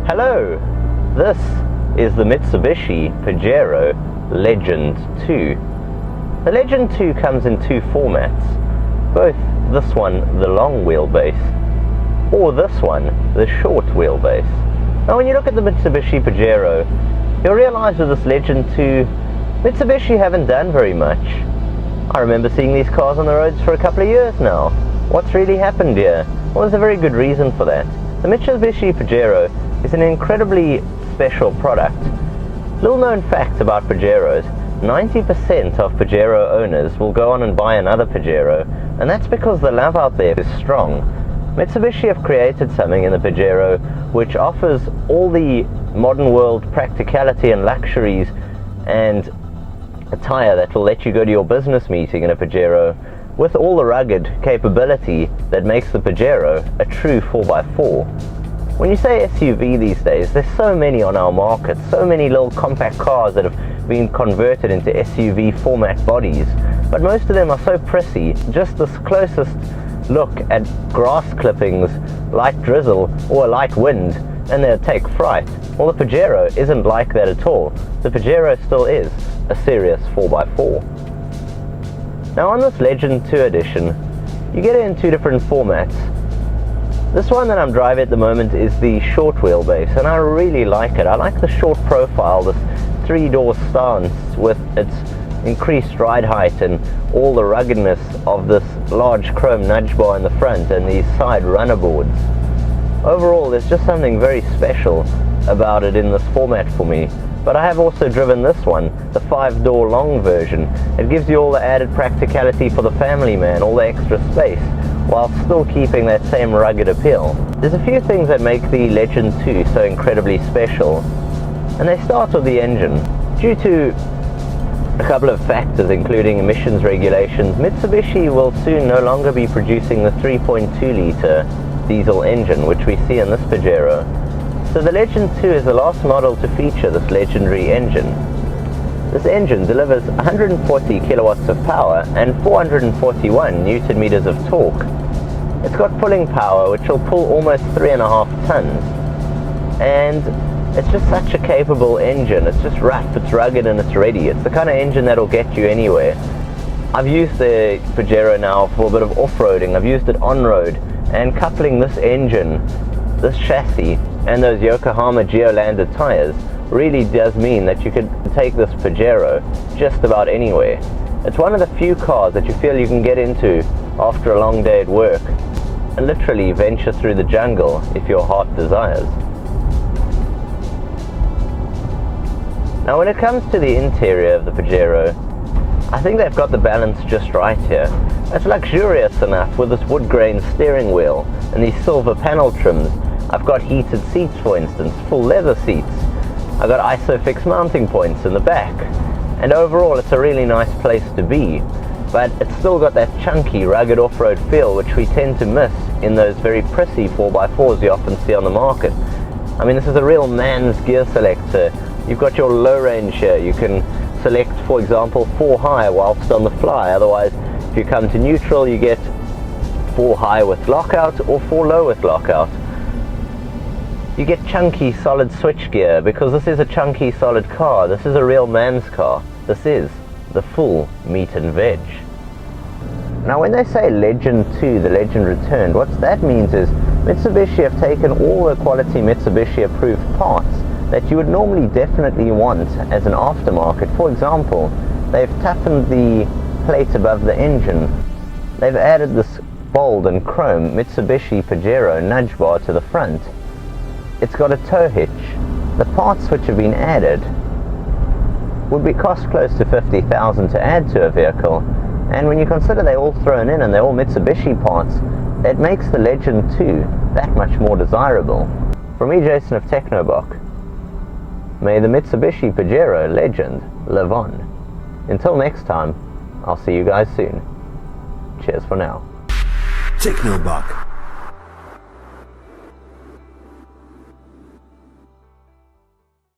Hello, this is the Mitsubishi Pajero Legend II. The Legend II comes in two formats, both this one, the long wheelbase, or this one, the short wheelbase. Now when you look at the Mitsubishi Pajero, you'll realize with this Legend II, Mitsubishi haven't done very much. I remember seeing these cars on the roads for a couple of years now. What's really happened here? Well, there's a very good reason for that. The Mitsubishi Pajero is an incredibly special product. Little known fact about Pajeros, 90% of Pajero owners will go on and buy another Pajero, and that's because the love out there is strong. Mitsubishi have created something in the Pajero which offers all the modern world practicality and luxuries and a tire that will let you go to your business meeting in a Pajero with all the rugged capability that makes the Pajero a true 4x4. When you say SUV these days, there's so many on our market, so many little compact cars that have been converted into SUV format bodies, but most of them are so prissy. Just this closest look at grass clippings, light drizzle or a light wind, and they'll take fright. Well, the Pajero isn't like that at all. The Pajero still is a serious 4x4. Now on this Legend II edition, you get it in two different formats. This one that I'm driving at the moment is the short wheelbase, and I really like it. I like the short profile, this three-door stance with its increased ride height and all the ruggedness of this large chrome nudge bar in the front and these side runner boards. Overall, there's just something very special about it in this format for me. But I have also driven this one, the 5-door long version. It gives you all the added practicality for the family man, all the extra space, while still keeping that same rugged appeal. There's a few things that make the Legend II so incredibly special, and they start with the engine. Due to a couple of factors, including emissions regulations, Mitsubishi will soon no longer be producing the 3.2-litre diesel engine, which we see in this Pajero. So the Legend II is the last model to feature this legendary engine. This engine delivers 140 kilowatts of power and 441 newton meters of torque. It's got pulling power which will pull almost 3.5 tons. And it's just such a capable engine. It's just rough, it's rugged, and it's ready. It's the kind of engine that'll get you anywhere. I've used the Pajero now for a bit of off-roading. I've used it on-road, and coupling this engine, this chassis, and those Yokohama Geolanded tires really does mean that you could take this Pajero just about anywhere. It's one of the few cars that you feel you can get into after a long day at work and literally venture through the jungle if your heart desires. Now when it comes to the interior of the Pajero, I think they've got the balance just right here. It's luxurious enough with this wood grain steering wheel and these silver panel trims. I've got heated seats, for instance, full leather seats. I've got ISOFIX mounting points in the back. And overall, it's a really nice place to be. But it's still got that chunky, rugged off-road feel, which we tend to miss in those very prissy 4x4s you often see on the market. I mean, this is a real man's gear selector. You've got your low range here. You can select, for example, 4 high whilst on the fly. Otherwise, if you come to neutral, you get 4 high with lockout or 4 low with lockout. You get chunky solid switch gear because this is a chunky solid car. This is a real man's car. This is the full meat and veg. Now when they say Legend II, the legend returned, what that means is Mitsubishi have taken all the quality Mitsubishi approved parts that you would normally definitely want as an aftermarket. For example, they've toughened the plate above the engine. They've added this bold and chrome Mitsubishi Pajero nudge bar to the front. It's got a tow hitch. The parts which have been added would be cost close to 50,000 to add to a vehicle, and when you consider they're all thrown in and they're all Mitsubishi parts, it makes the Legend II that much more desirable. From me, Jason of TechnoBok, may the Mitsubishi Pajero legend live on. Until next time, I'll see you guys soon. Cheers for now. TechnoBok.